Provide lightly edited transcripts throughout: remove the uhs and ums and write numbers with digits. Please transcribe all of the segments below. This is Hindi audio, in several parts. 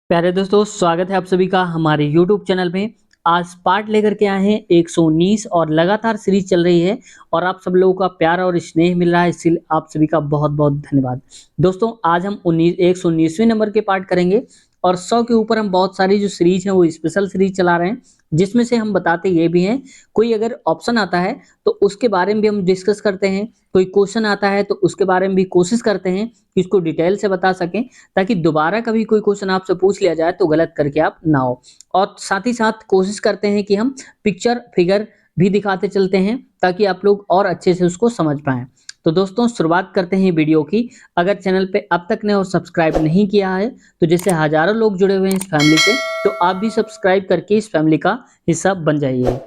प्यारे दोस्तों, स्वागत है आप सभी का हमारे YouTube चैनल में। आज पार्ट लेकर के आए हैं 119 और लगातार सीरीज चल रही है और आप सब लोगों का प्यार और स्नेह मिल रहा है, इसलिए आप सभी का बहुत-बहुत धन्यवाद। दोस्तों, आज हम 119वें नंबर के पार्ट करेंगे और 100 के ऊपर हम बहुत सारी जो सीरीज है वो स्पेशल सीरीज चला रहे हैं, जिसमें से हम बताते ये भी हैं, कोई अगर ऑप्शन आता है तो उसके बारे में भी हम डिस्कस करते हैं, कोई क्वेश्चन आता है तो उसके बारे में भी कोशिश करते हैं कि उसको डिटेल से बता सकें, ताकि दोबारा कभी कोई क्वेश्चन आपसे पूछ लिया जाए तो गलत करके आप ना हो। और साथ ही साथ कोशिश करते हैं कि हम पिक्चर फिगर भी दिखाते चलते हैं ताकि आप लोग और अच्छे से उसको समझ पाएं। तो दोस्तों, शुरुआत करते हैं वीडियो की। अगर चैनल पे अब तक ने और सब्सक्राइब नहीं किया है तो जैसे हजारों लोग जुड़े हुए हैं इस फैमिली से, तो आप भी सब्सक्राइब करके इस फैमिली का हिस्सा बन जाइए।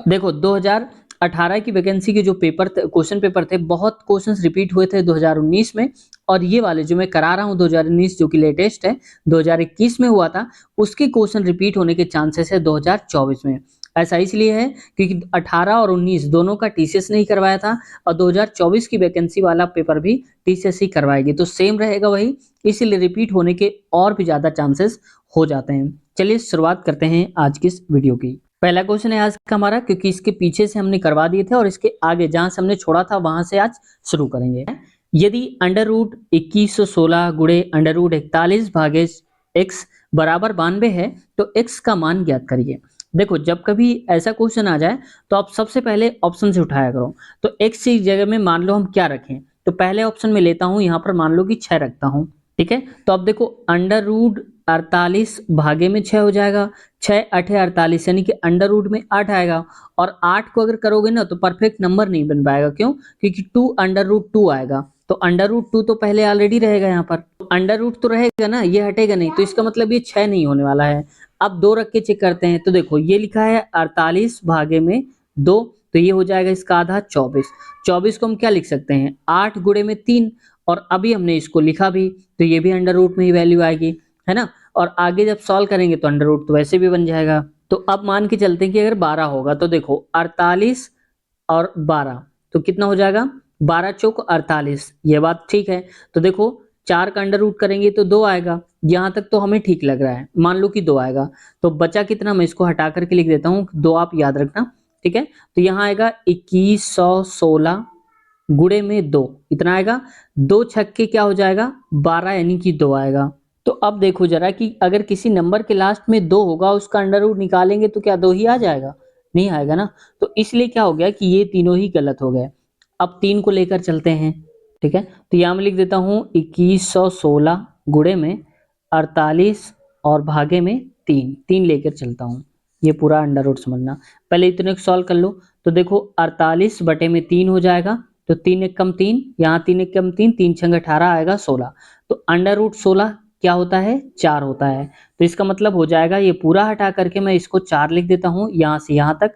देखो, 2018 की वैकेंसी के जो क्वेश्चन पेपर थे, बहुत क्वेश्चंस रिपीट हुए थे 2019 में, और ये वाले जो मैं करा रहा हूँ 2019 जो कि लेटेस्ट है, 2021 में हुआ था, उसके क्वेश्चन रिपीट होने के चांसेस है 2024 में। ऐसा इसलिए है क्योंकि 18 और 19 दोनों का टीसीएस नहीं करवाया था और 2024 की वैकेंसी वाला पेपर भी टीसीएस ही करवाएगी, तो सेम रहेगा वही, इसीलिए रिपीट होने के और भी ज्यादा चांसेस हो जाते हैं। चलिए शुरुआत करते हैं आज की इस वीडियो की। पहला क्वेश्चन है आज का हमारा, क्योंकि इसके पीछे से हमने करवा दिए थे और इसके आगे जहां से हमने छोड़ा था वहां से आज शुरू करेंगे। यदि अंडर रूट 2116 गुणे अंडर रूट 41 भागे x बराबर 92 है तो x का मान ज्ञात करिए। देखो, जब कभी ऐसा क्वेश्चन आ जाए तो आप सबसे पहले ऑप्शन से उठाया करो। तो x की जगह में मान लो हम क्या रखें, तो पहले ऑप्शन में लेता हूं, यहाँ पर मान लो कि 6 रखता हूं। ठीक है, तो अब देखो, अंडर रूट 48 भागे में 6 हो जाएगा, 6 8 48 यानी कि अंडर रूट में 8 आएगा। और 8 को अगर करोगे ना तो परफेक्ट नंबर नहीं बन पाएगा, क्यों? क्योंकि 2 अंडर रूट 2 आएगा, तो अंडर रूट 2 तो पहले ऑलरेडी रहेगा यहाँ पर, अंडर रूट तो रहेगा ना, ये हटेगा नहीं, तो इसका मतलब ये 6 नहीं होने वाला है। अब 2 रख के चेक करते हैं, तो देखो ये लिखा है 48 भागे में 2, तो ये हो जाएगा इसका आधा 24। 24 को हम क्या लिख सकते हैं, 8 गुणे में 3, और अभी हमने इसको लिखा भी, तो ये भी अंडर रूट में ही वैल्यू आएगी, है ना। और आगे जब सॉल्व करेंगे तो अंडर रूट तो वैसे भी बन जाएगा। तो अब मान के चलते हैं कि अगर 12 होगा, तो देखो 48 और 12 तो कितना हो जाएगा, 12 चौक 48, ये बात ठीक है। तो देखो 4 का अंडर रूट करेंगे तो 2 आएगा, यहाँ तक तो हमें ठीक लग रहा है, मान लो कि 2 आएगा। तो बचा कितना, मैं इसको हटा करके लिख देता हूँ, 2 आप याद रखना, ठीक है। तो यहाँ आएगा 2116 गुणे में 2, इतना आएगा। 2 छक्के क्या हो जाएगा, 12 यानी कि 2 आएगा। तो अब देखो जरा कि अगर किसी नंबर के लास्ट में 2 होगा, उसका अंडर रूट निकालेंगे तो क्या 2 ही आ जाएगा? नहीं आएगा ना, तो इसलिए क्या हो गया कि ये तीनों ही गलत हो गए। अब 3 को लेकर चलते हैं, ठीक है। तो यहाँ मैं लिख देता हूँ 2116 गुणे में 48 और भागे में 3, 3 लेकर चलता हूँ, ये पूरा अंडर रूट समझना। पहले इतने को सॉल्व कर लो, तो देखो 48 बटे में 3 हो जाएगा, तो 3 एक कम 3, यहाँ 3 एक कम 3, 3 छंग 18 आएगा 16। तो अंडर रूट 16 क्या होता है, 4 होता है। तो इसका मतलब हो जाएगा, ये पूरा हटा करके मैं इसको 4 लिख देता हूँ, यहाँ से यहाँ तक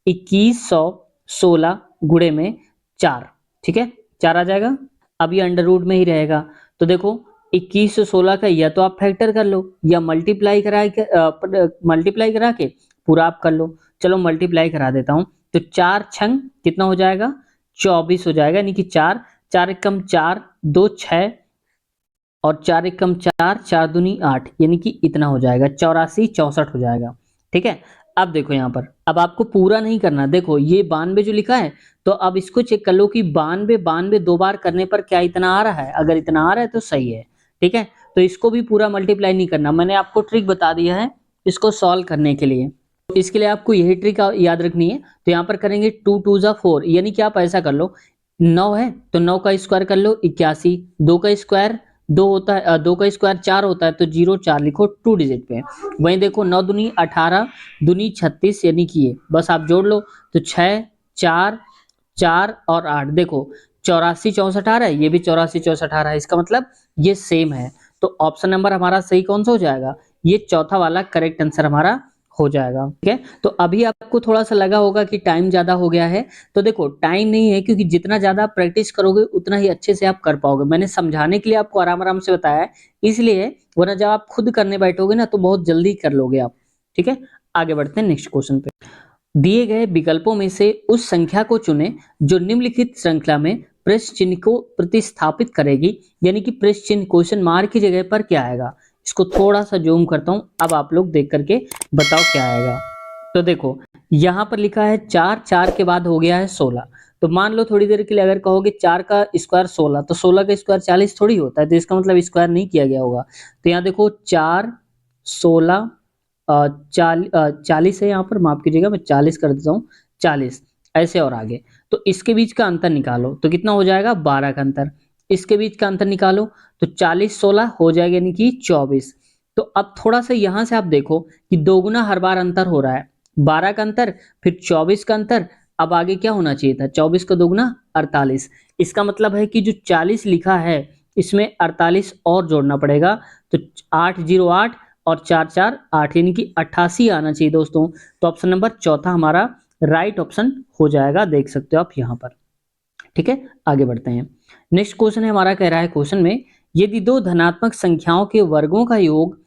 2116 गुणे में 4, ठीक है, 4 आ जाएगा। अब ये अंडर रूट में ही रहेगा, तो देखो 2116 का या तो आप फैक्टर कर लो या मल्टीप्लाई करा के पूरा आप कर लो। चलो मल्टीप्लाई करा देता हूँ, तो 4 छंग कितना हो जाएगा, 24 हो जाएगा, यानी कि 4, 4 एक कम 4, 2 6 और 4 एक कम 4, 4 दूनी 8, यानी कि इतना हो जाएगा, 84 64 हो जाएगा, ठीक है। अब देखो यहाँ पर, अब आपको पूरा नहीं करना, देखो ये 92 जो लिखा है, तो अब इसको चेक कर लो कि 92 92 2 बार करने पर क्या इतना आ रहा है, अगर इतना आ रहा है तो सही है, ठीक है। तो इसको भी पूरा मल्टीप्लाई नहीं करना, मैंने आपको ट्रिक बता दिया है इसको सॉल्व करने के लिए। इसके लिए आपको यही ट्रिक याद रखनी है। तो यहाँ पर करेंगे 2 2 जा 4, यानी कि आप ऐसा कर लो, 9 है तो 9 का स्क्वायर कर लो 81, 2 का स्क्वायर 2 होता है, 2 का स्क्वायर 4 होता है, तो 0 4 लिखो 2 डिजिट पे। वहीं देखो 9 दूनी 18, दूनी 36, यानी कि ये बस आप जोड़ लो, तो 6 4 4 और 8, देखो 84 64 आ रहा है, ये भी 84 64 आ रहा है, इसका मतलब ये सेम है। तो ऑप्शन नंबर हमारा सही कौन सा हो जाएगा, ये चौथा वाला करेक्ट आंसर हमारा हो जाएगा, ठीक है। तो अभी आपको थोड़ा सा लगा होगा कि टाइम ज्यादा हो गया है, तो देखो टाइम नहीं है, क्योंकि जितना ज्यादा आप प्रैक्टिस करोगे उतना ही अच्छे से आप कर पाओगे। मैंने समझाने के लिए आपको आराम आराम से बताया है, इसलिए, वरना जब आप खुद करने बैठोगे ना तो बहुत जल्दी कर लोगे आप, ठीक है। आगे बढ़ते हैं नेक्स्ट क्वेश्चन पे। दिए गए विकल्पों में से उस संख्या को चुनें जो निम्नलिखित श्रृंखला में प्रश्न चिन्ह को प्रतिस्थापित करेगी, यानी कि प्रश्न चिन्ह क्वेश्चन मार्क की जगह पर क्या आएगा, इसको थोड़ा सा जूम करता हूँ, अब आप लोग देख करके बताओ क्या आएगा। तो देखो यहाँ पर लिखा है 4, 4 के बाद हो गया है 16। तो मान लो थोड़ी देर के लिए अगर कहोगे 4 का स्क्वायर 16, तो 16 का स्क्वायर 40 थोड़ी होता है, तो इसका मतलब स्क्वायर नहीं किया गया होगा। तो यहाँ देखो 4, 16, 40 है, यहाँ पर माफ कीजिएगा मैं 40 कर देता हूँ, 40 ऐसे और आगे। तो इसके बीच का अंतर निकालो तो कितना हो जाएगा, 12 का अंतर। इसके बीच का अंतर निकालो तो 40 16 हो जाएगा यानी कि 24। तो अब थोड़ा सा यहाँ से आप देखो कि दोगुना हर बार अंतर हो रहा है, 12 का अंतर फिर 24 का अंतर। अब आगे क्या होना चाहिए था, 24 का दोगुना 48। इसका मतलब है कि जो 40 लिखा है इसमें 48 और जोड़ना पड़ेगा। तो 808 और 4 4 8 यानी कि 88 आना चाहिए दोस्तों। तो ऑप्शन नंबर चौथा हमारा राइट ऑप्शन हो जाएगा, देख सकते हो आप यहाँ पर। ठीक है, आगे बढ़ते हैं। नेक्स्ट क्वेश्चन है हमारा, कह रहा है क्वेश्चन में यदि दो धनात्मक संख्याओं के वर्गों का योग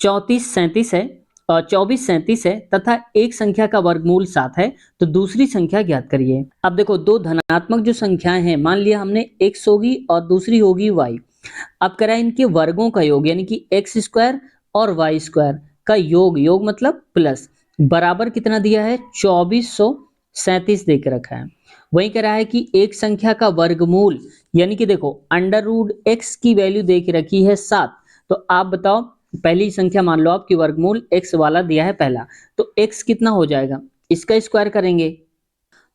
24 37 है तथा एक संख्या का वर्गमूल 7 है तो दूसरी संख्या ज्ञात करिए। अब देखो दो धनात्मक जो संख्याएं हैं, मान लिया हमने x होगी और दूसरी होगी y। अब करा इनके वर्गों का योग यानी कि एक्स स्क्वायर और वाई स्क्वायर का योग, योग मतलब प्लस, बराबर कितना दिया है, 2437 दे के रखा है। वही कह रहा है कि एक संख्या का वर्गमूल यानी कि देखो अंडर रूट एक्स की वैल्यू दे के रखी है 7। तो आप बताओ, पहली संख्या मान लो आपकी वर्गमूल x वाला दिया है पहला, तो x कितना हो जाएगा, इसका स्क्वायर करेंगे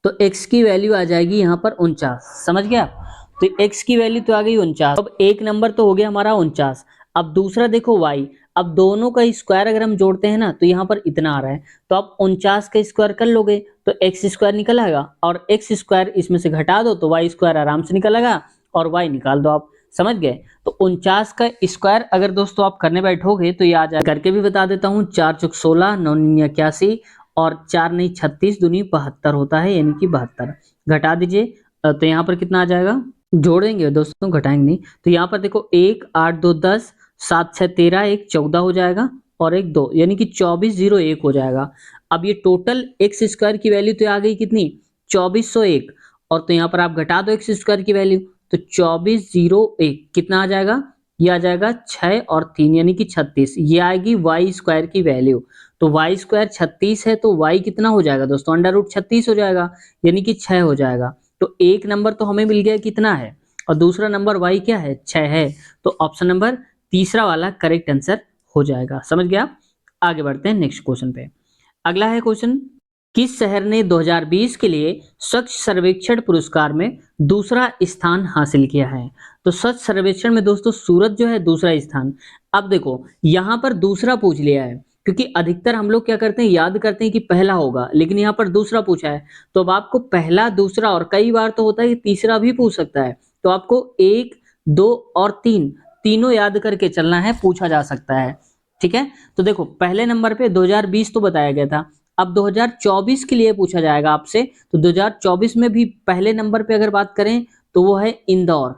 तो x की वैल्यू आ जाएगी यहाँ पर 49। समझ गया, तो x की वैल्यू तो आ गई 49। अब एक नंबर तो हो गया हमारा 49। अब दूसरा देखो y, अब दोनों का स्क्वायर अगर हम जोड़ते हैं ना तो यहाँ पर इतना आ रहा है, तो आप 49 का स्क्वायर कर लोगे तो एक्स स्क्वायर निकल आएगा, और एक्स स्क्वायर इसमें से घटा दो तो वाई स्क्वायर आराम से निकल आएगा, और वाई निकाल दो आप। समझ गए, तो 49 का स्क्वायर अगर दोस्तों आप करने बैठोगे तो ये आ जाए, करके भी बता देता हूँ, 4 चौक 16, 9 9 81 और 4 नहीं 36 दूनी 72 होता है, यानी कि 72। घटा दीजिए तो यहाँ पर कितना आ जाएगा, जोड़ेंगे दोस्तों घटाएंगे नहीं। तो यहाँ पर देखो 1 8 2 10, 7 6 13, 1 14 हो जाएगा और 1 2, यानी कि 2401 हो जाएगा। अब ये टोटल एक्स स्क्वायर की वैल्यू तो आ गई कितनी, 2401, और तो यहाँ पर आप घटा दो एक्स स्क्वायर की वैल्यू तो 2401 कितना आ जाएगा, ये आ जाएगा 6 और 3 यानी कि 36। ये आएगी वाई स्क्वायर की वैल्यू। तो वाई स्क्वायर 36 है तो वाई कितना हो जाएगा दोस्तों, अंडर रूट 36 हो जाएगा, यानी कि 6 हो जाएगा। तो एक नंबर तो हमें मिल गया कितना है, और दूसरा नंबर वाई क्या है, 6 है। तो ऑप्शन नंबर तीसरा वाला करेक्ट आंसर हो जाएगा। समझ गया, आगे बढ़ते हैं नेक्स्ट क्वेश्चन पे। अगला है क्वेश्चन, किस शहर ने 2020 के लिए स्वच्छ सर्वेक्षण पुरस्कार में दूसरा स्थान हासिल किया है। तो स्वच्छ सर्वेक्षण में दोस्तों सूरत जो है दूसरा स्थान। अब देखो यहाँ पर दूसरा पूछ लिया है, क्योंकि अधिकतर हम लोग क्या करते हैं, याद करते हैं कि पहला होगा, लेकिन यहाँ पर दूसरा पूछा है। तो अब आपको पहला दूसरा और कई बार तो होता है कि तीसरा भी पूछ सकता है, तो आपको 1 2 और 3 तीनों याद करके चलना है, पूछा जा सकता है। ठीक है, तो देखो पहले नंबर पे 2020 तो बताया गया था, अब 2024 के लिए पूछा जाएगा आपसे। तो 2024 में भी पहले नंबर पे अगर बात करें तो वो है इंदौर।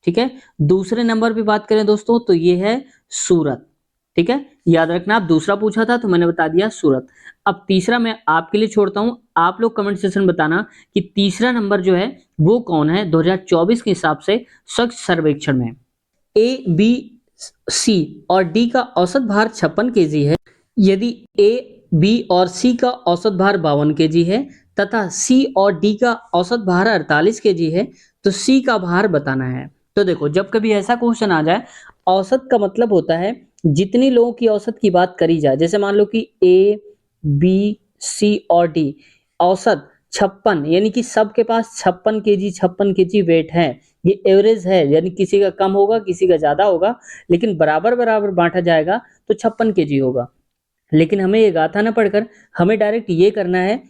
ठीक है, दूसरे नंबर पे बात करें दोस्तों तो ये है सूरत। ठीक है, याद रखना, आप दूसरा पूछा था तो मैंने बता दिया सूरत। अब तीसरा मैं आपके लिए छोड़ता हूं, आप लोग कमेंट सेक्शन में बताना कि तीसरा नंबर जो है वो कौन है 2024 के हिसाब से स्वच्छ सर्वेक्षण में। ए बी सी और डी का औसत भार 56 केजी है। यदि ए बी और सी का औसत भार 52 केजी है तथा सी और डी का औसत भार 48 केजी है, तो सी का भार बताना है। तो देखो जब कभी ऐसा क्वेश्चन आ जाए, औसत का मतलब होता है जितनी लोगों की औसत की बात करी जाए, जैसे मान लो कि ए बी सी और डी औसत 56, यानी कि सबके पास 56 केजी वेट है। ये एवरेज है, यानी किसी का कम होगा किसी का ज्यादा होगा, लेकिन बराबर बराबर बांटा जाएगा तो 56 केजी होगा। लेकिन हमें ये गाथा ना पढ़कर हमें डायरेक्ट ये करना है,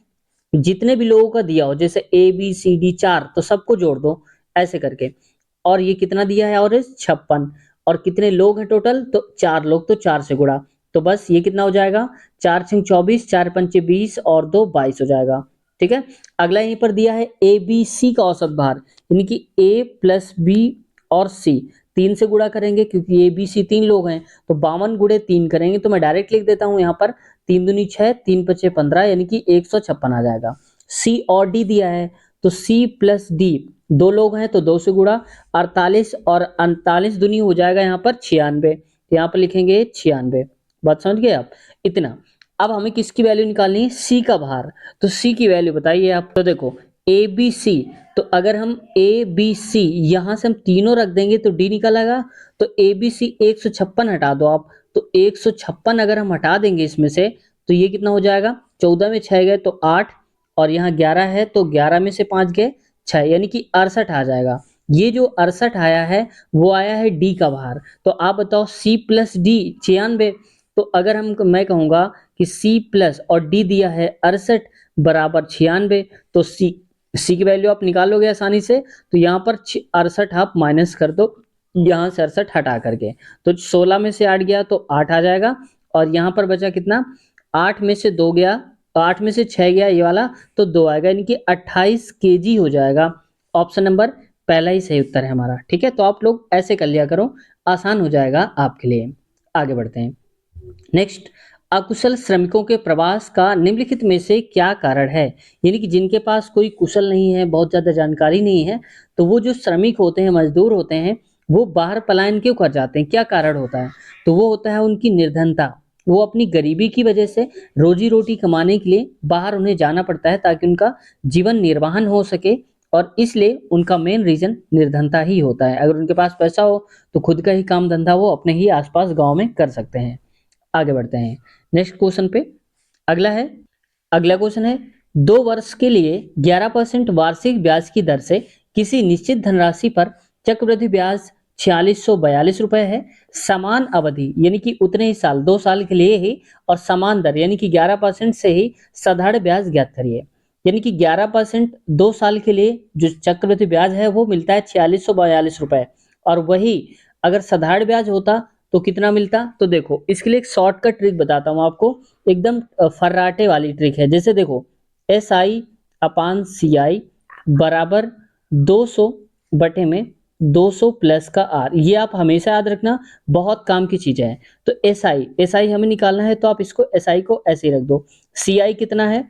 जितने भी लोगों का दिया हो, जैसे ए बी सी डी 4 तो सबको जोड़ दो ऐसे करके, और ये कितना दिया है एवरेज 56, और कितने लोग हैं टोटल, तो 4 लोग, तो 4 से गुणा, तो बस ये कितना हो जाएगा, 4 6 24, 4 5 20 और 2 22 हो जाएगा। ठीक है, अगला यहीं पर दिया है ए बी सी का औसत भार, यानी कि ए प्लस बी और सी 3 से गुणा करेंगे, क्योंकि ए बी सी 3 लोग हैं, तो 52 गुणे 3 करेंगे, तो मैं डायरेक्ट लिख देता हूं यहाँ पर 3 दूनी 6, 3 पचे 15, यानी कि 156 आ जाएगा। सी और डी दिया है, तो सी प्लस डी 2 लोग हैं तो 2 से गुणा, 48 और 39 दूनी हो जाएगा यहाँ पर 96, यहाँ पर लिखेंगे 96। बात समझ गए आप? इतना। अब हमें किसकी वैल्यू निकालनी है? सी का भार। तो सी की वैल्यू बताइए आप। तो देखो ए बी सी, तो अगर हम ए बी सी यहाँ से हम तीनों रख देंगे तो डी निकलेगा। तो ए बी सी 156 हटा दो आप। तो 156 अगर हम हटा देंगे इसमें से, तो ये कितना हो जाएगा? 14 में 6 गए तो 8, और यहाँ 11 है तो 11 में से 5 गए 6, यानी कि 68 आ जाएगा। ये जो 68 आया है वो आया है डी का भार। तो आप बताओ सी प्लस डी 96। तो अगर हम मैं कहूँगा कि सी प्लस और डी दिया है 68 बराबर 96, तो सी की वैल्यू आप निकालोगे आसानी से। तो यहाँ पर 68 आप माइनस कर दो, यहाँ से 68 हटा करके, तो 16 में से 8 गया तो 8 आ जाएगा। और यहाँ पर बचा कितना? 8 में से 2 गया, 8 में से 6 गया ये वाला, तो 2 आएगा, यानी कि 28 केजी हो जाएगा। ऑप्शन नंबर पहला ही सही उत्तर है हमारा। ठीक है, तो आप लोग ऐसे कर लिया करो, आसान हो जाएगा आपके लिए। आगे बढ़ते हैं। नेक्स्ट, अकुशल श्रमिकों के प्रवास का निम्नलिखित में से क्या कारण है? यानी कि जिनके पास कोई कुशल नहीं है, बहुत ज्यादा जानकारी नहीं है, तो वो जो श्रमिक होते हैं, मजदूर होते हैं, वो बाहर पलायन क्यों कर जाते हैं? क्या कारण होता है? तो वो होता है उनकी निर्धनता। वो अपनी गरीबी की वजह से रोजी रोटी कमाने के लिए बाहर उन्हें जाना पड़ता है, ताकि उनका जीवन निर्वाहन हो सके, और इसलिए उनका मेन रीजन निर्धनता ही होता है। अगर उनके पास पैसा हो तो खुद का ही काम धंधा वो अपने ही आसपास गांव में कर सकते हैं। आगे बढ़ते हैं नेक्स्ट क्वेश्चन पे। अगला है, अगला क्वेश्चन है, 2 वर्ष के लिए 11% वार्षिक ब्याज की दर से किसी निश्चित धनराशि पर चक्रवृद्धि ब्याज 4642 रुपए है। समान अवधि यानी कि उतने ही साल, 2 साल के लिए ही, और समान दर यानी कि 11% से ही साधारण ब्याज ज्ञात करिए। यानी कि 11% 2 साल के लिए जो चक्रवृद्धि ब्याज है वो मिलता है 4642 रुपए, और वही अगर साधारण ब्याज होता तो कितना मिलता? तो देखो इसके लिए एक शॉर्टकट ट्रिक बताता हूँ आपको, एकदम फर्राटे वाली ट्रिक है। जैसे देखो, एस आई अपान सी आई बराबर 200 बटे में 200 प्लस का आर, ये आप हमेशा याद रखना, बहुत काम की चीज है। तो एस आई हमें निकालना है, तो आप इसको एस आई को ऐसे ही रख दो। सी आई कितना है?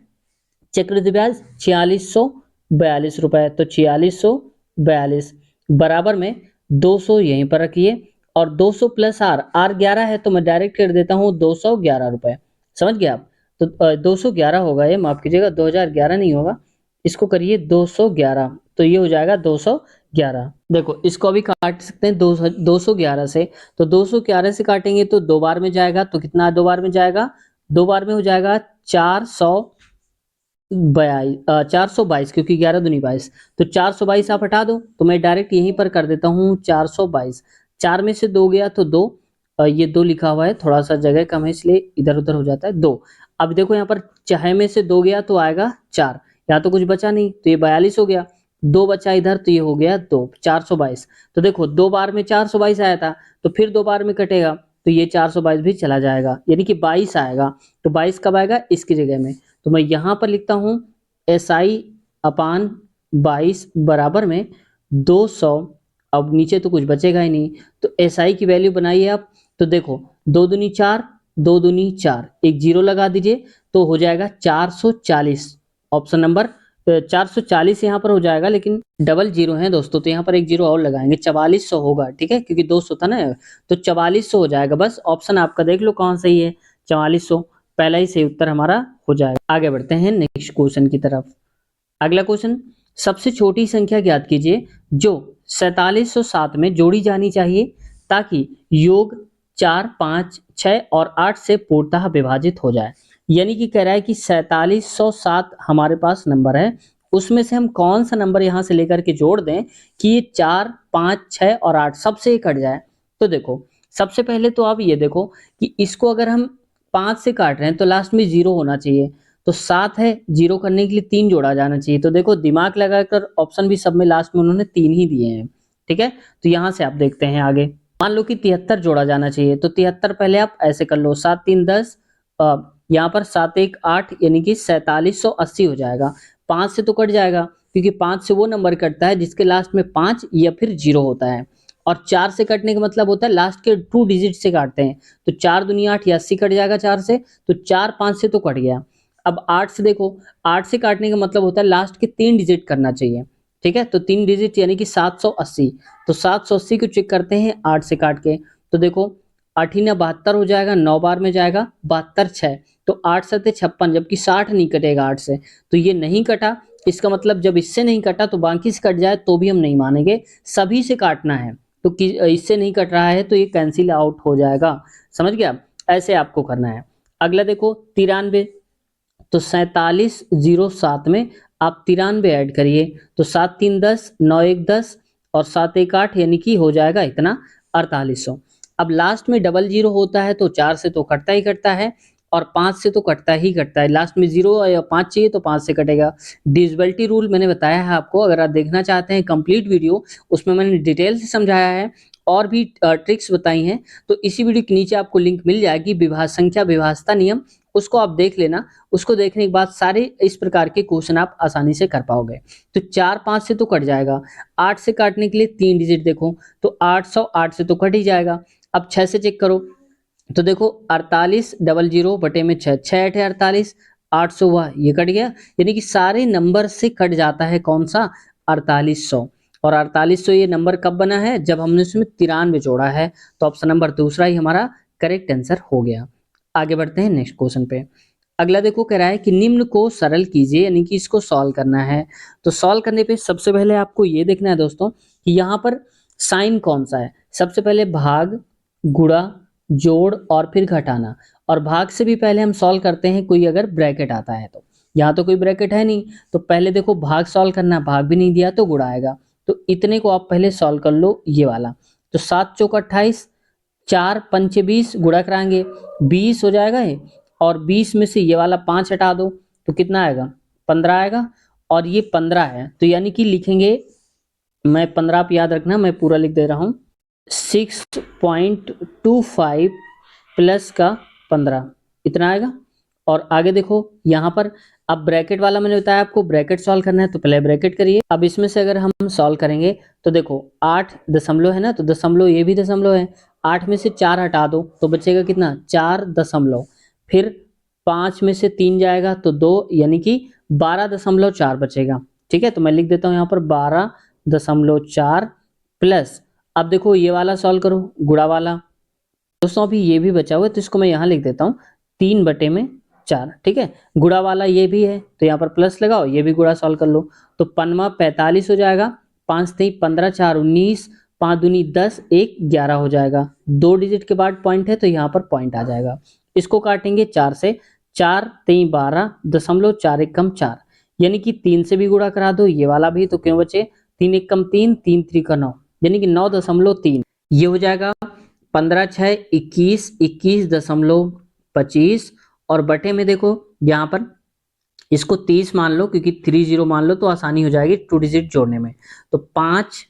चक्रवृद्धि ब्याज 4642 रुपए, तो 4642 बराबर में 200 यहीं पर रखिए, और 200 प्लस आर, आर 11 है तो मैं डायरेक्ट कर देता हूँ 211 रुपए। समझ गए आप? तो 211 होगा, ये माफ कीजिएगा 2011 नहीं होगा, इसको करिए 211, तो ये हो जाएगा 211। देखो इसको अभी काट सकते हैं 211 से, तो 211 से काटेंगे तो 2 बार में जाएगा, तो कितना 2 बार में जाएगा? 2 बार में हो जाएगा 422, क्योंकि 11 दूनी 22, तो 422 आप हटा दो, तो मैं डायरेक्ट यहीं पर कर देता हूँ 422। 4 में से 2 गया तो 2, ये 2 लिखा हुआ है, थोड़ा सा जगह कम है इसलिए इधर उधर हो जाता है 2। अब देखो यहाँ पर 6 में से 2 गया तो आएगा 4, यहाँ तो कुछ बचा नहीं, तो ये 42 हो गया। 2 बचा इधर तो ये हो गया 2, 422। तो देखो 2 बार में 422 आया था, तो फिर 2 बार में कटेगा तो ये 422 भी चला जाएगा, यानी कि 22 आएगा। तो 22 कब आएगा? इसकी जगह में, तो मैं यहां पर लिखता हूं एस आई अपान 22 बराबर में 200। अब नीचे तो कुछ बचेगा ही नहीं, तो एस आई की वैल्यू बनाइए आप। तो देखो 2 दूनी 4, 2 दूनी 4, एक जीरो लगा दीजिए, तो हो जाएगा 440। ऑप्शन नंबर 440 यहाँ पर हो जाएगा, लेकिन डबल जीरो है दोस्तों, तो यहाँ पर एक जीरो और लगाएंगे, 4400 होगा। ठीक है, क्योंकि 200 था ना, तो 4400 हो जाएगा। बस ऑप्शन आपका देख लो कौन सही है, 4400 पहला ही सही उत्तर हमारा हो जाएगा। आगे बढ़ते हैं नेक्स्ट क्वेश्चन की तरफ। अगला क्वेश्चन, सबसे छोटी संख्या ज्ञात कीजिए जो 4707 में जोड़ी जानी चाहिए ताकि योग 4, 5, 6 और 8 से पूर्णतः विभाजित हो जाए। यानी कि कह रहा है कि 4707 हमारे पास नंबर है, उसमें से हम कौन सा नंबर यहाँ से लेकर के जोड़ दें कि ये 4, 5, 6 और 8 सबसे ही कट जाए। तो देखो सबसे पहले तो आप ये देखो कि इसको अगर हम 5 से काट रहे हैं तो लास्ट में 0 होना चाहिए, तो 7 है, 0 करने के लिए 3 जोड़ा जाना चाहिए। तो देखो दिमाग लगाकर ऑप्शन भी सब में लास्ट में उन्होंने 3 ही दिए हैं। ठीक है, तो यहाँ से आप देखते हैं आगे। मान लो कि 73 जोड़ा जाना चाहिए, तो 73 पहले आप ऐसे कर लो, 7 3 10, यहाँ पर 7 1 8, यानी कि 4780 हो जाएगा। 5 से तो कट जाएगा, क्योंकि 5 से वो नंबर कटता है जिसके लास्ट में 5 या फिर 0 होता है, और 4 से कटने का मतलब होता है लास्ट के 2 डिजिट से काटते हैं। तो 4 दूनी 8, 80 कट जाएगा 4 से, तो 4 5 से तो कट गया। अब 8 से देखो, 8 से काटने का मतलब होता है लास्ट के 3 डिजिट करना चाहिए। ठीक है, तो 3 डिजिट यानी कि 780, तो 780 को चेक करते हैं 8 से काट के। तो देखो 8 ना 72 हो जाएगा, 9 बार में जाएगा 72 6, तो 8 सते 56, जबकि 60 नहीं कटेगा 8 से, तो ये नहीं कटा। इसका मतलब जब इससे नहीं कटा तो बाकी से कट जाए तो भी हम नहीं मानेंगे, सभी से काटना है। तो इससे नहीं कट रहा है तो ये कैंसिल आउट हो जाएगा, समझ गया। ऐसे आपको करना है। अगला देखो 93, तो 4707 में आप 93 ऐड करिए, तो 7 3 10, 9 1 10 और 7 1 8, यानी कि हो जाएगा इतना 4800। अब लास्ट में डबल जीरो होता है तो 4 से तो कटता ही कटता है और 5 से तो कटता ही कटता है। लास्ट में 0 या 5 चाहिए तो 5 से कटेगा। डिविजिबिलिटी रूल मैंने बताया है आपको, अगर आप देखना चाहते हैं कंप्लीट वीडियो, उसमें मैंने डिटेल से समझाया है और भी ट्रिक्स बताई हैं, तो इसी वीडियो के नीचे आपको लिंक मिल जाएगी, विभाज्य संख्या विभाज्यता नियम, उसको आप देख लेना। उसको देखने के बाद सारे इस प्रकार के क्वेश्चन आप आसानी से कर पाओगे। तो 4 5 से तो कट जाएगा, 8 से काटने के लिए 3 डिजिट देखो, तो 808 से तो कट ही जाएगा। अब 6 से चेक करो, तो देखो 48 00 बटे में 6, 6 8 48, 800 हुआ, ये कट गया। यानी कि सारे नंबर से कट जाता है कौन सा, 4800। और 4800 ये नंबर कब बना है, जब हमने इसमें 93 जोड़ा है। तो ऑप्शन नंबर दूसरा ही हमारा करेक्ट आंसर हो गया। आगे बढ़ते हैं नेक्स्ट क्वेश्चन पे। अगला देखो कह रहा है कि निम्न को सरल कीजिए, यानी कि इसको सॉल्व करना है। तो सॉल्व करने पे सबसे पहले आपको ये देखना है दोस्तों कि यहाँ पर साइन कौन सा है। सबसे पहले भाग, गुणा, जोड़ और फिर घटाना। और भाग से भी पहले हम सॉल्व करते हैं कोई अगर ब्रैकेट आता है तो। यहाँ तो कोई ब्रैकेट है नहीं, तो पहले देखो भाग सॉल्व करना, भाग भी नहीं दिया तो गुणा आएगा। तो इतने को आप पहले सॉल्व कर लो, ये वाला। तो 7 चौक 28, 4 पंचे 20, गुणा कराएंगे 20 हो जाएगा ये, और 20 में से ये वाला 5 हटा दो तो कितना आएगा, 15 आएगा। और ये 15 है, तो यानी कि लिखेंगे, मैं 15 आप याद रखना, मैं पूरा लिख दे रहा हूँ, 6.25 प्लस का 15, इतना आएगा। और आगे देखो यहाँ पर, अब ब्रैकेट वाला मैंने बताया आपको, ब्रैकेट सॉल्व करना है तो पहले ब्रैकेट करिए। अब इसमें से अगर हम सॉल्व करेंगे तो देखो 8 दशमलव है ना, तो दशमलव ये भी दशमलव है, 8 में से 4 हटा दो तो बचेगा कितना, 4 दशमलव, फिर 5 में से 3 जाएगा तो 2, यानी कि 12.4 बचेगा। ठीक है, तो मैं लिख देता हूँ यहाँ पर 12.4 प्लस, अब देखो ये वाला सॉल्व करो, गुणा वाला। दोस्तों अभी ये भी बचा हुआ है तो इसको मैं यहाँ लिख देता हूँ 3/4। ठीक है, गुणा वाला ये भी है तो यहाँ पर प्लस लगाओ, ये भी गुणा सॉल्व कर लो। तो 5 45 हो जाएगा, 5 3 15, 4 19, 5 दूनी 10, 1 11 हो जाएगा। 2 डिजिट के बाद पॉइंट है तो यहाँ पर पॉइंट आ जाएगा। इसको काटेंगे 4 से, 4 3 12 दशमलव 4 1 कम 4, यानी कि 3 से भी गुणा करा दो, ये वाला भी, तो क्यों बचे 3 1 कम 3, 3 3 का 9, यानी कि 9.3, ये हो जाएगा 15 6 21, 21.25। और बटे में देखो यहाँ पर इसको 30 मान लो, क्योंकि 30 मान लो तो आसानी हो जाएगी 2 डिजिट जोड़ने में। तो 5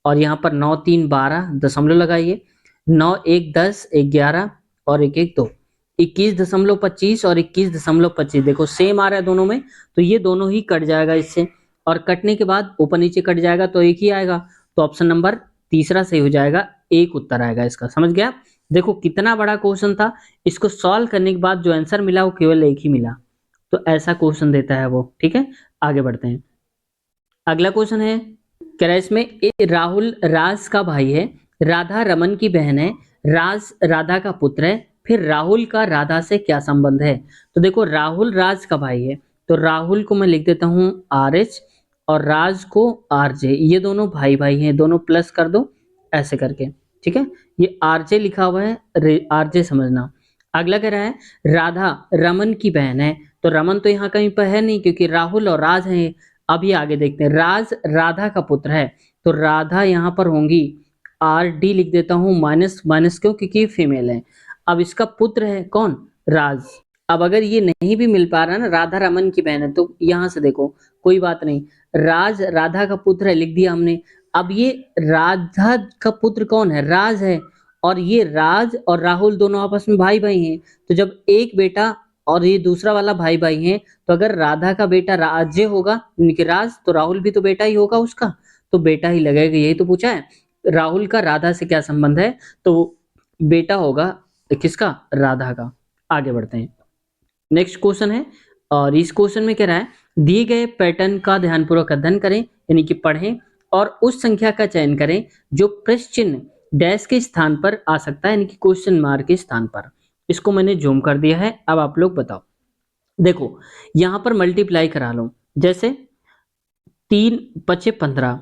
और यहाँ पर 9 3 12 दशमलव लगाइए, 9 1 10, 1 11 और 1 1 2, 21.25 और 21.25 देखो सेम आ रहा है दोनों में, तो ये दोनों ही कट जाएगा इससे, और कटने के बाद ऊपर नीचे कट जाएगा तो एक ही आएगा। तो ऑप्शन नंबर तीसरा सही हो जाएगा, एक उत्तर आएगा इसका, समझ गया। देखो कितना बड़ा क्वेश्चन था, इसको सॉल्व करने के बाद जो आंसर मिला वो केवल एक ही मिला, तो ऐसा क्वेश्चन देता है वो। ठीक है, आगे बढ़ते हैं। अगला क्वेश्चन है, कह रहा है इसमें राहुल राज का भाई है, राधा रमन की बहन है, राज राधा का पुत्र है, फिर राहुल का राधा से क्या संबंध है। तो देखो राहुल राज का भाई है, तो राहुल को मैं लिख देता हूँ RH और राज को RJ, ये दोनों भाई भाई हैं, दोनों प्लस कर दो ऐसे करके। ठीक है, ये RJ लिखा हुआ है, RJ समझना। अगला कह रहा है राधा रमन की बहन है, तो रमन तो यहाँ कहीं पर है नहीं क्योंकि राहुल और राज हैं। अभी आगे देखते हैं, राज राधा का पुत्र है, तो राधा यहाँ पर होंगी RD लिख देता हूँ, माइनस माइनस क्यों, क्योंकि फीमेल है। अब इसका पुत्र है कौन, राज। अब अगर ये नहीं भी मिल पा रहा ना, राधा रमन की बहन है, तो यहाँ से देखो कोई बात नहीं, राज राधा का पुत्र है लिख दिया हमने। अब ये राधा का पुत्र कौन है, राज है, और ये राज और राहुल दोनों आपस में भाई भाई हैं, तो जब एक बेटा और ये दूसरा वाला भाई भाई हैं, तो अगर राधा का बेटा राज्य होगा यानी कि राज, तो राहुल भी तो बेटा ही होगा उसका, तो बेटा ही लगेगा, यही तो पूछा है। राहुल का राधा से क्या संबंध है, तो बेटा होगा किसका, राधा का। आगे बढ़ते हैं, नेक्स्ट क्वेश्चन है, और इस क्वेश्चन में कह रहा है दिए गए पैटर्न का ध्यानपूर्वक अध्ययन करें, यानी कि पढ़ें और उस संख्या का चयन करें जो प्रश्न चिन्ह डैश के स्थान पर आ सकता है, यानी कि क्वेश्चन मार्क के स्थान पर। इसको मैंने जूम कर दिया है। अब आप लोग बताओ, देखो यहाँ पर मल्टीप्लाई करा लो। जैसे 3 × 5 = 15,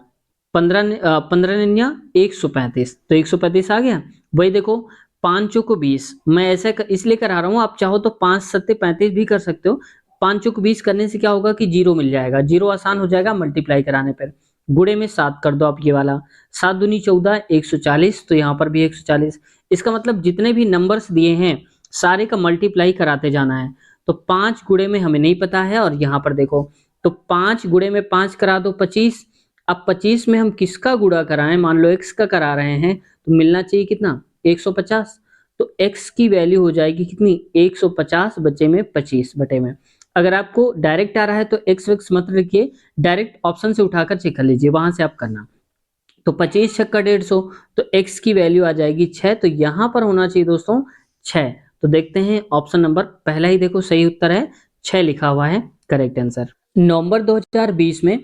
15 135, तो 135 आ गया। वही देखो 5 × 20, मैं ऐसे इसलिए करा रहा हूँ, आप चाहो तो 5×7 = 35 भी कर सकते हो। 5 × 20 करने से क्या होगा कि जीरो मिल जाएगा, जीरो आसान हो जाएगा मल्टीप्लाई कराने पर। गुणे में 7 कर दो आप ये वाला, 7 दूनी 14, 140, तो यहाँ पर भी 140। इसका मतलब जितने भी नंबर्स दिए हैं सारे का मल्टीप्लाई कराते जाना है। तो 5 गुणे में हमें नहीं पता है, और यहाँ पर देखो तो 5 गुणे में 5 करा दो 25। अब 25 में हम किसका गुणा कराएं, मान लो x का करा रहे हैं, तो मिलना चाहिए कितना 150। तो x की वैल्यू हो जाएगी कितनी 150 बचे में 25 बटे में। अगर आपको डायरेक्ट आ रहा है तो x वक्स मत लिखिए, डायरेक्ट ऑप्शन से उठाकर चेक कर लीजिए, वहां से आप करना। तो 25 छक्का 150, तो x की वैल्यू आ जाएगी 6, तो यहां पर होना चाहिए दोस्तों 6। तो देखते हैं ऑप्शन नंबर पहला ही देखो सही उत्तर है, 6 लिखा हुआ है करेक्ट आंसर। नवंबर 2020 में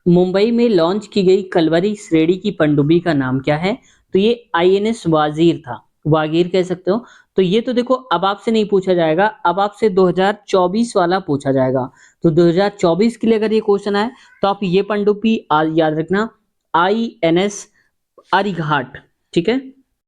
मुंबई में लॉन्च की गई कलवरी श्रेणी की पनडुब्बी का नाम क्या है? तो ये INS वाजीर था, वागीर कह सकते हो। तो ये तो देखो अब आपसे नहीं पूछा जाएगा, अब आपसे 2024 वाला पूछा जाएगा। तो 2024 के लिए अगर ये क्वेश्चन आए तो आप ये पनडुब्बी याद रखना, INS अरिघाट, ठीक है।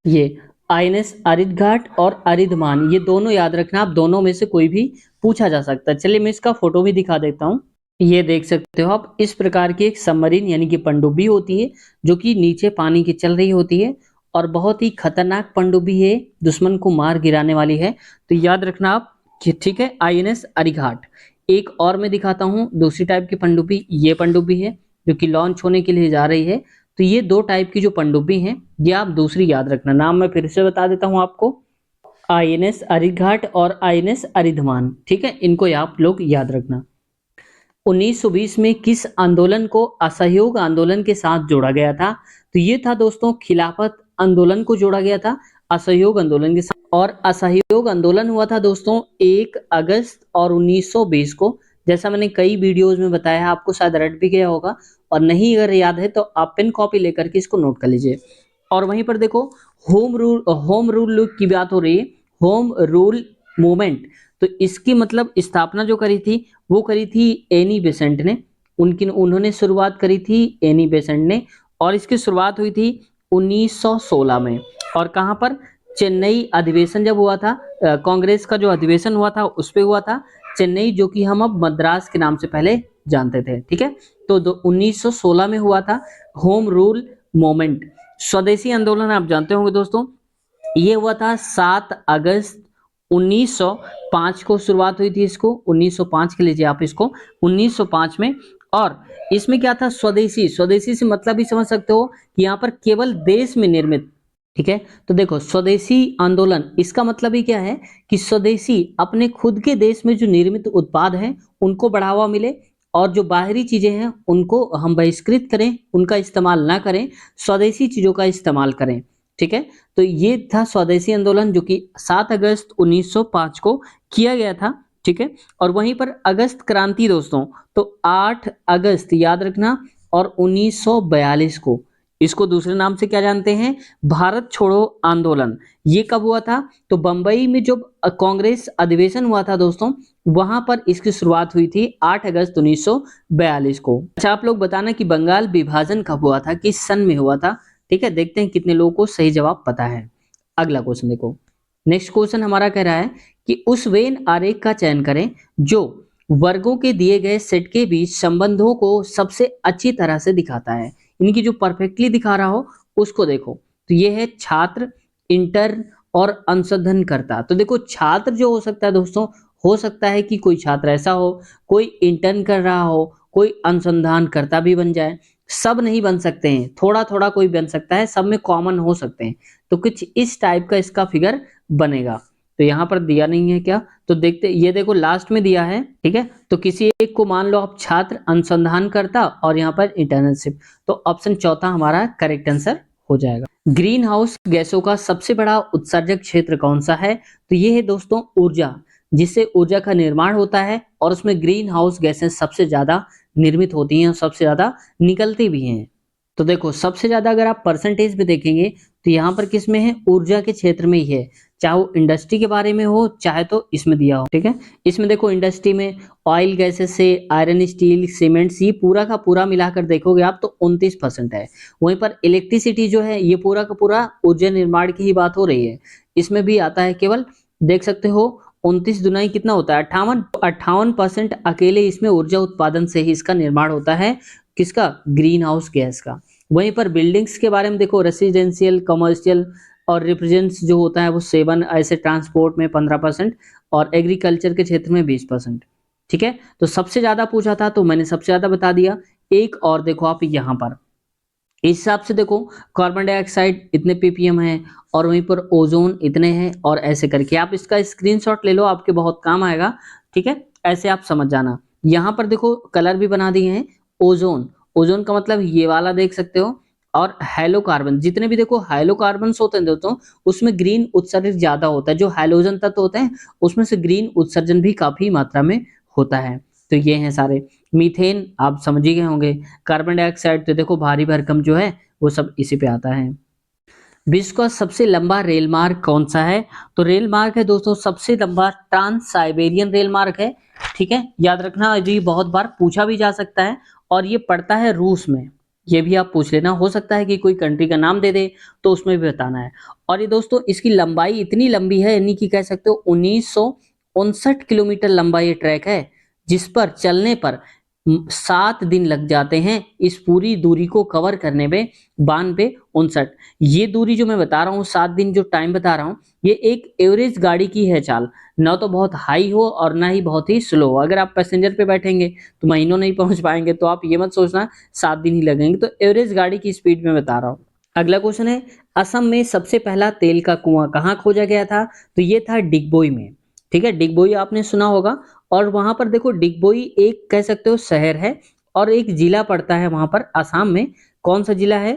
ये INS अरिघाट और अरिधमान, ये दोनों याद रखना, आप दोनों में से कोई भी पूछा जा सकता है। चलिए मैं इसका फोटो भी दिखा देता हूँ। ये देख सकते हो आप, इस प्रकार की एक सबमरीन यानी कि पनडुब्बी होती है जो कि नीचे पानी की चल रही होती है, और बहुत ही खतरनाक पनडुब्बी है, दुश्मन को मार गिराने वाली है। तो याद रखना आप कि ठीक है INS अरिघाट। एक और मैं दिखाता हूँ दूसरी टाइप की पनडुब्बी, ये पनडुब्बी है जो कि लॉन्च होने के लिए जा रही है। तो ये दो टाइप की जो पनडुब्बी हैं, ये आप दूसरी याद रखना, नाम मैं फिर से बता देता हूँ आपको, INS अरिघाट और INS अरिधमान, ठीक है, इनको आप लोग याद रखना। 1920 में किस आंदोलन को असहयोग आंदोलन के साथ जोड़ा गया था? तो ये था दोस्तों खिलाफत आंदोलन को जोड़ा गया था असहयोग आंदोलन के साथ। और असहयोग आंदोलन हुआ था दोस्तों 1 अगस्त और 1920 को। जैसा मैंने कई वीडियोस में बताया, आपको शायद रट भी गया होगा, और नहीं अगर याद है तो आप पेन कॉपी लेकर के इसको नोट कर लीजिए। और वहीं पर देखो होम रूल की बात हो रही है, होम रूल मूवमेंट। तो इसकी मतलब स्थापना जो करी थी वो करी थी एनी बेसेंट ने, उन्होंने शुरुआत करी थी एनी बेसेंट ने। और इसकी शुरुआत हुई थी 1916 में, और कहाँ पर, चेन्नई अधिवेशन जब हुआ था, कांग्रेस का जो अधिवेशन हुआ था उस पे हुआ था, चेन्नई, जो कि हम अब मद्रास के नाम से पहले जानते थे, ठीक है। तो 1916 में हुआ था होम रूल मूवमेंट। स्वदेशी आंदोलन आप जानते होंगे दोस्तों, ये हुआ था 7 अगस्त 1905 को शुरुआत हुई थी, इसको 1905 के लीजिए आप इसको, 1905 में। और इसमें क्या था, स्वदेशी, स्वदेशी से मतलब भी समझ सकते हो कि यहाँ पर केवल देश में निर्मित, ठीक है। तो देखो स्वदेशी आंदोलन, इसका मतलब ही क्या है कि स्वदेशी अपने खुद के देश में जो निर्मित उत्पाद हैं उनको बढ़ावा मिले, और जो बाहरी चीजें हैं उनको हम बहिष्कृत करें, उनका इस्तेमाल ना करें, स्वदेशी चीजों का इस्तेमाल करें, ठीक है। तो ये था स्वदेशी आंदोलन जो कि 7 अगस्त 1905 को किया गया था, ठीक है। और वहीं पर अगस्त क्रांति दोस्तों, तो 8 अगस्त याद रखना, और 1942 को, इसको दूसरे नाम से क्या जानते हैं, भारत छोड़ो आंदोलन। ये कब हुआ था, तो बंबई में जब कांग्रेस अधिवेशन हुआ था दोस्तों, वहां पर इसकी शुरुआत हुई थी 8 अगस्त 1942 को। अच्छा आप लोग बताना कि बंगाल विभाजन कब हुआ था, किस सन में हुआ था, ठीक है। देखते हैं कितने लोगों को सही जवाब पता है। अगला क्वेश्चन देखो, नेक्स्ट क्वेश्चन हमारा कह रहा है कि उस वेन आरेख का चयन करें जो वर्गों के दिए गए सेट के बीच संबंधों को सबसे अच्छी तरह से दिखाता है, इनकी जो परफेक्टली दिखा रहा हो उसको देखो। तो ये है छात्र, इंटर्न और अनुसंधानकर्ता। तो देखो छात्र जो हो सकता है दोस्तों, हो सकता है कि कोई छात्र ऐसा हो, कोई इंटर्न कर रहा हो, कोई अनुसंधानकर्ता भी बन जाए, सब नहीं बन सकते हैं, थोड़ा थोड़ा कोई बन सकता है, सब में कॉमन हो सकते हैं। तो कुछ इस टाइप का इसका फिगर बनेगा। तो यहाँ पर दिया नहीं है क्या, तो देखते, ये देखो लास्ट में दिया है, ठीक है। तो किसी एक को मान लो आप छात्र, अनुसंधानकर्ता और यहाँ पर इंटर्नशिप, तो ऑप्शन चौथा हमारा करेक्ट आंसर हो जाएगा। ग्रीन हाउस गैसों का सबसे बड़ा उत्सर्जक क्षेत्र कौन सा है? तो ये है दोस्तों ऊर्जा, जिससे ऊर्जा का निर्माण होता है, और उसमें ग्रीन हाउस गैसें सबसे ज्यादा निर्मित होती हैं और सबसे ज्यादा निकलती भी हैं। तो देखो सबसे ज्यादा अगर आप परसेंटेज पे देखेंगे तो यहाँ पर किस में है, ऊर्जा के क्षेत्र में ही है, चाहे वो इंडस्ट्री के बारे में हो चाहे तो इसमें दिया हो। ठीक है, इसमें देखो इंडस्ट्री में ऑयल गैसेस से आयरन स्टील सीमेंट्स, ये पूरा का पूरा मिलाकर देखोगे आप तो 29% है। वहीं पर इलेक्ट्रिसिटी जो है ये पूरा का पूरा ऊर्जा निर्माण की ही बात हो रही है, इसमें भी आता है केवल, देख सकते हो 29 दुनाई कितना होता है 58, 58% अकेले इसमें ऊर्जा उत्पादन से ही इसका निर्माण होता है, किसका, ग्रीन हाउस गैस का। वहीं पर बिल्डिंग्स के बारे में देखो, रेसिडेंशियल, कमर्शियल और रिप्रेजेंट्स जो होता है वो 7, ऐसे ट्रांसपोर्ट में 15% और एग्रीकल्चर के क्षेत्र में 20%। ठीक है, तो सबसे ज्यादा पूछा था तो मैंने सबसे ज्यादा बता दिया। एक और देखो आप यहाँ पर इस हिसाब से देखो, कार्बन डाइऑक्साइड इतने ppm है और वहीं पर ओजोन इतने हैं, और ऐसे करके आप इसका स्क्रीनशॉट ले लो, आपके बहुत काम आएगा। ठीक है, ऐसे आप समझ जाना। यहाँ पर देखो कलर भी बना दिए हैं, ओजोन, ओजोन का मतलब ये वाला देख सकते हो, और हाइलोकार्बन, जितने भी देखो हाइलोकार्बन होते हैं दोस्तों, उसमें ग्रीन उत्सर्जन ज्यादा होता है, जो हाइलोजन तत्व होते हैं उसमें से ग्रीन उत्सर्जन भी काफी मात्रा में होता है। तो ये हैं सारे। मीथेन आप समझ ही गए होंगे, कार्बन डाइऑक्साइड तो देखो भारी भरकम जो है वो सब इसी पे आता है। विश्व का सबसे लंबा रेल मार्ग कौन सा है, तो रेल मार्ग है दोस्तों सबसे लंबा ट्रांस साइबेरियन रेल मार्ग है। ठीक है, याद रखना, ये बहुत बार पूछा भी जा सकता है, और ये पड़ता है रूस में, ये भी आप पूछ लेना, हो सकता है कि कोई कंट्री का नाम दे दे तो उसमें भी बताना है। और ये दोस्तों इसकी लंबाई इतनी लंबी है, यानी कि कह सकते हो 1959 किलोमीटर लंबा ये ट्रैक है, जिस पर चलने पर 7 दिन लग जाते हैं इस पूरी दूरी को कवर करने में, 92-59। ये दूरी जो मैं बता रहा हूँ, 7 दिन जो टाइम बता रहा हूँ, ये एक एवरेज गाड़ी की है चाल, ना तो बहुत हाई हो और ना ही बहुत ही स्लो हो। अगर आप पैसेंजर पे बैठेंगे तो महीनों नहीं पहुंच पाएंगे, तो आप ये मत सोचना 7 दिन ही लगेंगे, तो एवरेज गाड़ी की स्पीड में बता रहा हूँ। अगला क्वेश्चन है, असम में सबसे पहला तेल का कुआं कहाँ खोजा गया था, तो ये था डिगबोई में। ठीक है, डिगबोई आपने सुना होगा, और वहां पर देखो डिगबोई एक कह सकते हो शहर है, और एक जिला पड़ता है वहां पर आसाम में, कौन सा जिला है,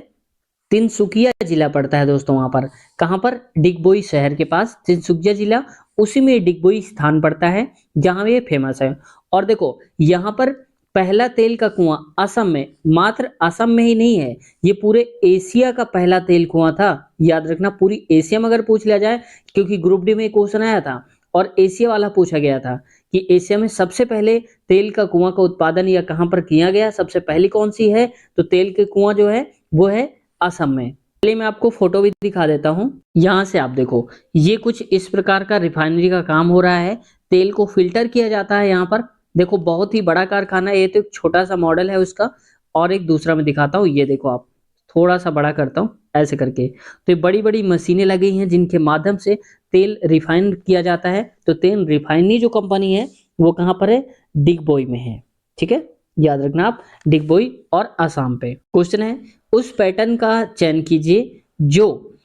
तिनसुकिया जिला पड़ता है दोस्तों वहां पर। कहां पर, डिगबोई शहर के पास तिनसुकिया जिला, उसी में डिगबोई स्थान पड़ता है जहां ये फेमस है। और देखो यहाँ पर पहला तेल का कुआं असम में, मात्र असम में ही नहीं है, ये पूरे एशिया का पहला तेल कुआं था। याद रखना, पूरी एशिया में अगर पूछ लिया जाए, क्योंकि ग्रुप डी में क्वेश्चन आया था और एशिया वाला पूछा गया था कि एशिया में सबसे पहले तेल का कुआं का उत्पादन या कहां पर किया गया, सबसे पहली कौन सी है, तो तेल के कुआं जो है वो है असम में। चलिए मैं आपको फोटो भी दिखा देता हूँ, यहाँ से आप देखो, ये कुछ इस प्रकार का रिफाइनरी का काम हो रहा है, तेल को फिल्टर किया जाता है यहाँ पर। देखो बहुत ही बड़ा कारखाना है, ये तो एक छोटा सा मॉडल है उसका, और एक दूसरा मैं दिखाता हूँ, ये देखो आप, थोड़ा सा बड़ा करता हूँ ऐसे करके। तो ये बड़ी बड़ी मशीनें लगी हैं जिनके माध्यम से तेल रिफाइन किया जाता है। तो तेल रिफाइनरी जो कंपनी है वो कहाँ पर है, डिगबोई में है। ठीक है, याद रखना आप, डिगबोई और आसाम पे। क्वेश्चन है, उस पैटर्न का चयन कीजिए जो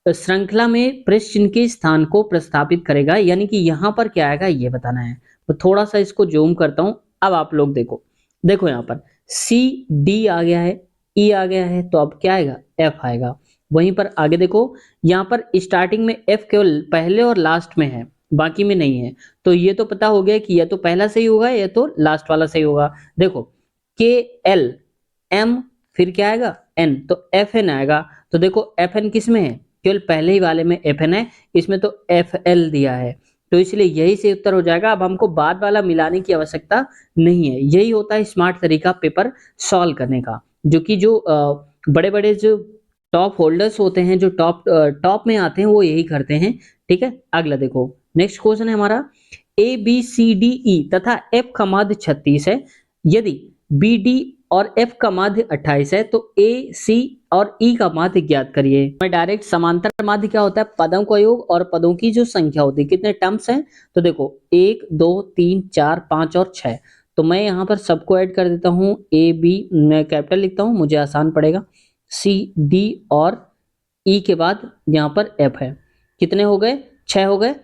श्रृंखला में प्रेस चिन्ह के स्थान को प्रस्थापित करेगा, यानी कि यहाँ पर क्या आएगा ये बताना है। तो थोड़ा सा इसको जूम करता हूँ, अब आप लोग देखो, देखो यहाँ पर सी डी आ गया है, ई आ गया है, तो अब क्या आएगा, एफ आएगा। वहीं पर आगे देखो, यहाँ पर स्टार्टिंग में एफ केवल पहले और लास्ट में है, बाकी में नहीं है। तो ये तो पता हो गया कि या तो पहला सही होगा या तो लास्ट वाला सही होगा। देखो के एल एम, फिर क्या आएगा, एन, तो एफ एन आएगा। तो देखो एफ एन किस में है, केवल पहले ही वाले में एफ एन है, इसमें तो एफ एल दिया है, तो इसलिए यही से उत्तर हो जाएगा। अब हमको बाद वाला मिलाने की आवश्यकता नहीं है, यही होता है स्मार्ट तरीका पेपर सॉल्व करने का, जो कि जो बड़े बड़े जो टॉप होल्डर्स होते हैं, जो टॉप में आते हैं, वो यही करते हैं। ठीक है, अगला देखो, नेक्स्ट क्वेश्चन है हमारा, A B C D E तथा एफ का माध्य 36 है, यदि बी डी और एफ का माध्य 28 है, तो ए सी और ई का माध्य ज्ञात करिए। मैं डायरेक्ट, समांतर माध्य क्या होता है, पदों का योग और पदों की जो संख्या होती है, कितने टर्म्स हैं, तो देखो 1 2 3 4 5 और 6। तो मैं यहाँ पर सबको ऐड कर देता हूँ, ए बी मैं कैपिटल लिखता हूँ, मुझे आसान पड़ेगा, सी डी और ई के बाद यहाँ पर एफ है। कितने हो गए, 6 हो गए।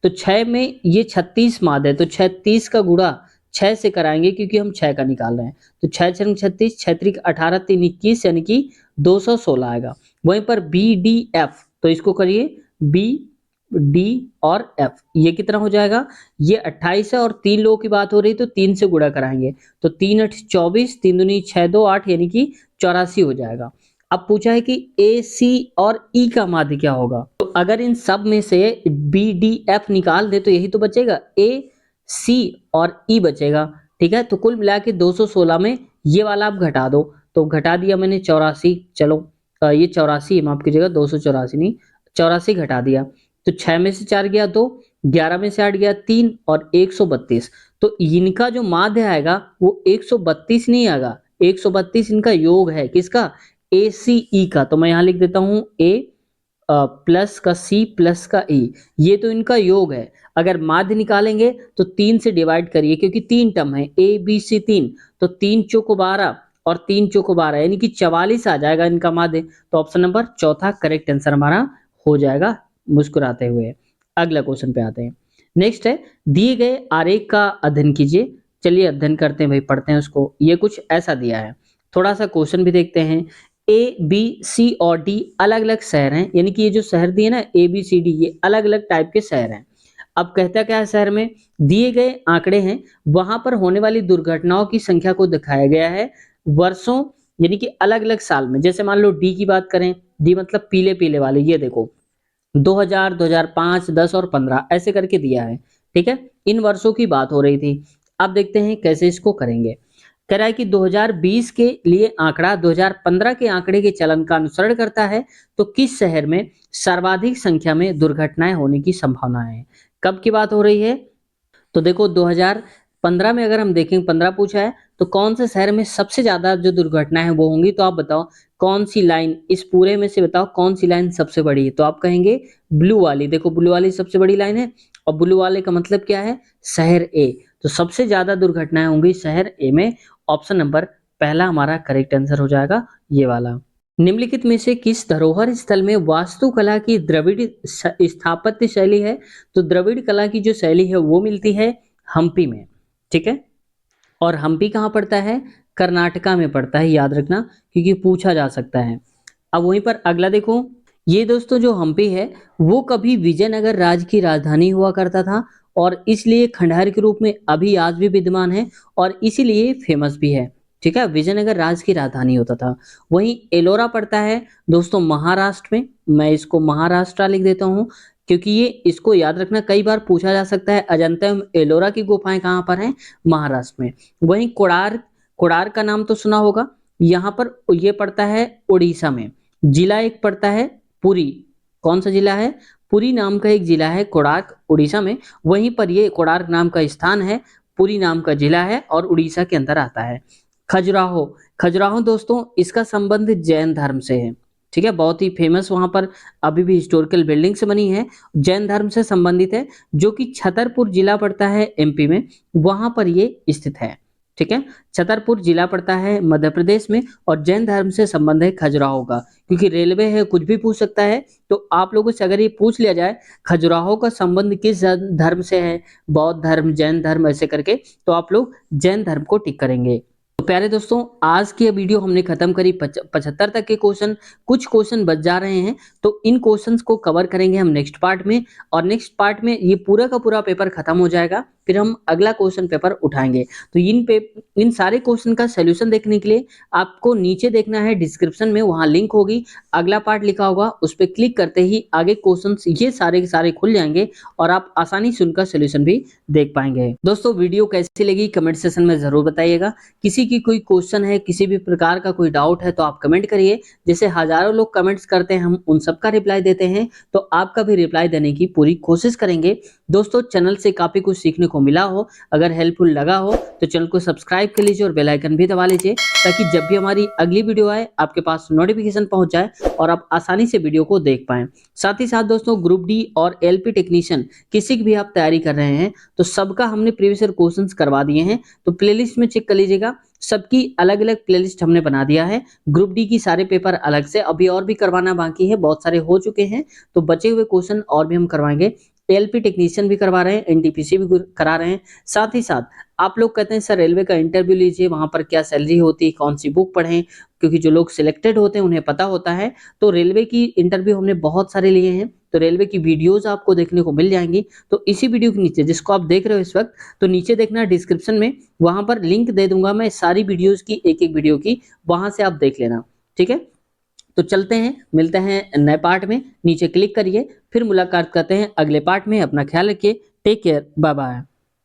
तो 6 में ये 36 माध्य है, तो 36 का गुणा 6 से कराएंगे, क्योंकि हम 6 का निकाल रहे हैं। तो 6 छंग 36, 6 त्रिक 18, 3 21, यानी कि 216 आएगा। वहीं पर बी डी एफ, तो इसको करिए, बी डी और एफ, ये कितना हो जाएगा, ये 28 है, और 3 लोगों की बात हो रही है तो 3 से गुणा कराएंगे, तो 3 8 24, 3 दूनी 6 2 8, यानी कि 84 हो जाएगा। अब पूछा है कि ए, सी और ई का माध्य क्या होगा। तो अगर इन सब में से बी, डी, एफ निकाल दे तो यही तो बचेगा, ए, सी और ई बचेगा। ठीक है, तो कुल मिला के 216 में ये वाला आप घटा दो, तो घटा दिया मैंने 84। चलो ये 84 माफ कीजिएगा, 284 नहीं, 84 घटा दिया। तो 6 में से 4 गया 2, 11 में से 8 गया 3 और 132। तो इनका जो माध्य आएगा वो 132 नहीं आएगा, 132 इनका योग है, किसका, ए, सी, ई का। तो मैं यहाँ लिख देता हूँ ए प्लस का सी प्लस का ई, ये तो इनका योग है। अगर माध्य निकालेंगे तो 3 से डिवाइड करिए, क्योंकि 3 टर्म है, ए, बी, सी 3, तो 3 चौको 12 और 3 चौको 12 यानी कि 44 आ जाएगा इनका माध्य। तो ऑप्शन नंबर चौथा करेक्ट आंसर हमारा हो जाएगा, मुस्कुराते हुए। अगला क्वेश्चन पे आते हैं। नेक्स्ट है, दिए गए आरेख का अध्ययन कीजिए। चलिए अध्ययन करते हैं भाई, पढ़ते हैं उसको। ये कुछ ऐसा दिया है, थोड़ा सा क्वेश्चन भी देखते हैं। ए, बी, सी और डी अलग अलग शहर हैं, यानी कि ये जो शहर दिए ना ए, बी, सी, डी, ये अलग अलग टाइप के शहर हैं। अब कहता क्या है, शहर में दिए गए आंकड़े हैं, वहां पर होने वाली दुर्घटनाओं की संख्या को दिखाया गया है वर्षों, यानी कि अलग अलग साल में। जैसे मान लो डी की बात करें, डी मतलब पीले पीले वाले, ये देखो 2000, 2005, 10 और 15 ऐसे करके दिया है। ठीक है, इन वर्षों की बात हो रही थी। अब देखते हैं कैसे इसको करेंगे। कह रहा है कि 2020 के लिए आंकड़ा 2015 के आंकड़े के चलन का अनुसरण करता है, तो किस शहर में सर्वाधिक संख्या में दुर्घटनाएं होने की संभावना है। कब की बात हो रही है, तो देखो 2015 में अगर हम देखें, 15 पूछा है, तो कौन से शहर में सबसे ज्यादा जो दुर्घटनाएं हैं वो होंगी। तो आप बताओ कौन सी लाइन इस पूरे में से, बताओ कौन सी लाइन सबसे बड़ी है। तो आप कहेंगे ब्लू वाली, देखो ब्लू वाली सबसे बड़ी लाइन है, और ब्लू वाले का मतलब क्या है, शहर ए। तो सबसे ज्यादा दुर्घटनाएं होंगी शहर ए में। ऑप्शन नंबर पहला हमारा करेक्ट आंसर हो जाएगा ये वाला। निम्नलिखित में से किस धरोहर स्थल में वास्तुकला की द्रविड़ स्थापत्य शैली है। तो द्रविड़ कला की जो शैली है वो मिलती है हम्पी में। ठीक है, और हम्पी कहाँ पड़ता है, कर्नाटका में पड़ता है, याद रखना क्योंकि पूछा जा सकता है। अब वहीं पर अगला देखो, ये दोस्तों जो हम्पी है वो कभी विजयनगर राज्य की राजधानी हुआ करता था, और इसलिए खंडहर के रूप में अभी आज भी विद्यमान है, और इसीलिए फेमस भी है। ठीक है, विजयनगर राज्य की राजधानी होता था। वहीं एलोरा पड़ता है दोस्तों महाराष्ट्र में, मैं इसको महाराष्ट्र लिख देता हूँ, क्योंकि ये इसको याद रखना कई बार पूछा जा सकता है। अजंता एवं एलोरा की गुफाएं कहाँ पर हैं, महाराष्ट्र में। वहीं कोडार, कोडार का नाम तो सुना होगा, यहाँ पर ये पड़ता है उड़ीसा में। जिला एक पड़ता है पुरी, कौन सा जिला है, पुरी नाम का एक जिला है कोडार्क उड़ीसा में। वहीं पर ये कोडार्क नाम का स्थान है, पुरी नाम का जिला है और उड़ीसा के अंदर आता है। खजुराहो, खजुराहो दोस्तों इसका संबंध जैन धर्म से है। ठीक है, बहुत ही फेमस वहां पर अभी भी हिस्टोरिकल बिल्डिंग्स बनी है, जैन धर्म से संबंधित है, जो कि छतरपुर जिला पड़ता है एमपी में, वहां पर ये स्थित है। ठीक है, छतरपुर जिला पड़ता है मध्य प्रदेश में, और जैन धर्म से संबंध है खजुराहो का। क्योंकि रेलवे है, कुछ भी पूछ सकता है, तो आप लोगों से अगर ये पूछ लिया जाए खजुराहो का संबंध किस धर्म से है, बौद्ध धर्म, जैन धर्म, ऐसे करके, तो आप लोग जैन धर्म को टिक करेंगे। तो प्यारे दोस्तों आज की वीडियो हमने खत्म करी, 75 तक के क्वेश्चन, कुछ क्वेश्चन बच जा रहे हैं, तो इन क्वेश्चंस को कवर करेंगे हम नेक्स्ट पार्ट में। और नेक्स्ट पार्ट में ये पूरा का पूरा पेपर खत्म हो जाएगा, फिर हम अगला क्वेश्चन पेपर उठाएंगे। तो इन सारे क्वेश्चन का सोल्यूशन देखने के लिए आपको नीचे देखना है, डिस्क्रिप्शन में वहां लिंक होगी, अगला पार्ट लिखा होगा, उस पर क्लिक करते ही आगे क्वेश्चन ये सारे के सारे खुल जाएंगे, और आप आसानी से उनका सोल्यूशन भी देख पाएंगे। दोस्तों वीडियो कैसी लगी कमेंट सेक्शन में जरूर बताइएगा। किसी की कोई क्वेश्चन है, किसी भी प्रकार का कोई डाउट है तो आप कमेंट करिए। जैसे हजारों लोग कमेंट्स करते हैं, हम उन सबका रिप्लाई देते हैं, तो आपका भी रिप्लाई देने की पूरी कोशिश करेंगे। दोस्तों चैनल से काफी कुछ सीखने को मिला हो, अगर हेल्पफुल लगा हो तो चैनल को सब्सक्राइब कर लीजिए और बेल आइकन भी दबा लीजिए, ताकि जब भी हमारी अगली वीडियो आए आपके पास नोटिफिकेशन पहुंच जाए और आप आसानी से वीडियो को देख पाएं। साथ ही साथ दोस्तों ग्रुप डी और एलपी टेक्नीशियन किसी की भी आप तैयारी कर रहे हैं तो सबका हमने प्रीवियस ईयर क्वेश्चंस करवा दिए हैं, तो प्लेलिस्ट में चेक कर लीजिएगा। सबकी अलग अलग प्लेलिस्ट हमने बना दिया है। ग्रुप डी की सारे पेपर अलग से, अभी और भी करवाना बाकी है, बहुत सारे हो चुके हैं, तो बचे हुए क्वेश्चन और भी हम करवाएंगे। एलपी टेक्नीशियन भी करवा रहे हैं, एनटीपीसी भी करा रहे हैं। साथ ही साथ आप लोग कहते हैं सर रेलवे का इंटरव्यू लीजिए, वहां पर क्या सैलरी होती है, कौन सी बुक पढ़ें, क्योंकि जो लोग सिलेक्टेड होते हैं उन्हें पता होता है। तो रेलवे की इंटरव्यू हमने बहुत सारे लिए हैं, तो रेलवे की वीडियोस आपको देखने को मिल जाएंगी। तो इसी वीडियो के नीचे जिसको आप देख रहे हो इस वक्त, तो नीचे देखना डिस्क्रिप्शन में, वहां पर लिंक दे दूंगा मैं सारी वीडियोस की, एक एक वीडियो की, वहां से आप देख लेना। ठीक है, तो चलते हैं, मिलते हैं नए पार्ट में। नीचे क्लिक करिए, फिर मुलाकात करते हैं अगले पार्ट में। अपना ख्याल रखिए। Take care, bye bye.